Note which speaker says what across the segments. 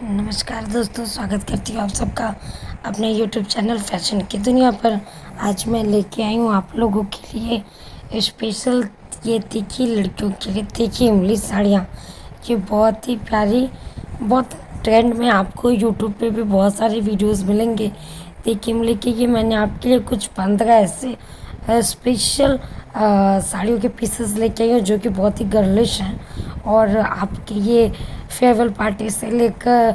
Speaker 1: नमस्कार दोस्तों, स्वागत करती हूँ आप सबका अपने यूट्यूब चैनल फैशन की दुनिया पर। आज मैं लेके आई हूँ आप लोगों के लिए स्पेशल ये तीखी लड़कियों के लिए तीखी इमली साड़ियाँ। ये बहुत ही प्यारी, बहुत ट्रेंड में आपको यूट्यूब पे भी बहुत सारे वीडियोस मिलेंगे तीखी इमली के। ये मैंने आपके लिए कुछ 15 ऐसे स्पेशल साड़ियों के पीसेस लेके आई हूँ जो कि बहुत ही गर्लिश हैं और आपके ये फेयरवेल पार्टी से लेकर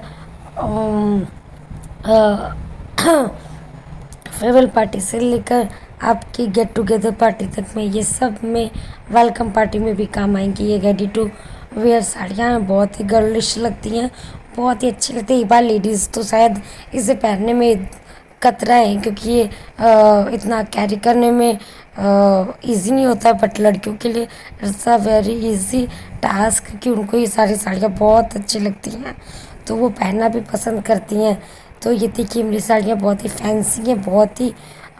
Speaker 1: फेयरवेल पार्टी से लेकर आपकी गेट टुगेदर पार्टी तक में, ये सब में वेलकम पार्टी में भी काम आएंगी। ये रेडी टू वेयर साड़ियाँ हैं, बहुत ही गर्लिश लगती हैं, बहुत ही अच्छी लगती है। एक बार लेडीज़ तो शायद इसे पहनने में कतरा है क्योंकि ये इतना कैरी करने में इजी नहीं होता है, बट लड़कियों के लिए it's a very easy task कि उनको ये सारी साड़ियाँ बहुत अच्छी लगती हैं तो वो पहनना भी पसंद करती हैं। तो ये तीखी इमली साड़ियाँ बहुत ही फैंसी हैं, बहुत ही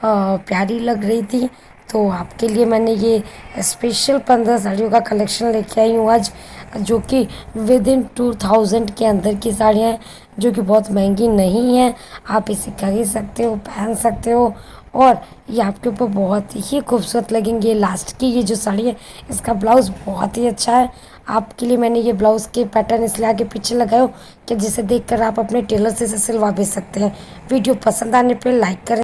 Speaker 1: प्यारी लग रही थी। तो आपके लिए मैंने ये स्पेशल 15 साड़ियों का कलेक्शन लेके आई हूँ आज, जो कि विद इन 2000 के अंदर की साड़ियाँ हैं, जो कि बहुत महंगी नहीं है। आप इसे खरीद सकते हो, पहन सकते हो और ये आपके ऊपर बहुत ही खूबसूरत लगेंगे। लास्ट की ये जो साड़ी है, इसका ब्लाउज़ बहुत ही अच्छा है। आपके लिए मैंने ये ब्लाउज़ के पैटर्न इसलिए आगे पीछे लगाए हो कि जिसे देखकर आप अपने टेलर से इसे सिलवा भी सकते हैं। वीडियो पसंद आने पर लाइक करें।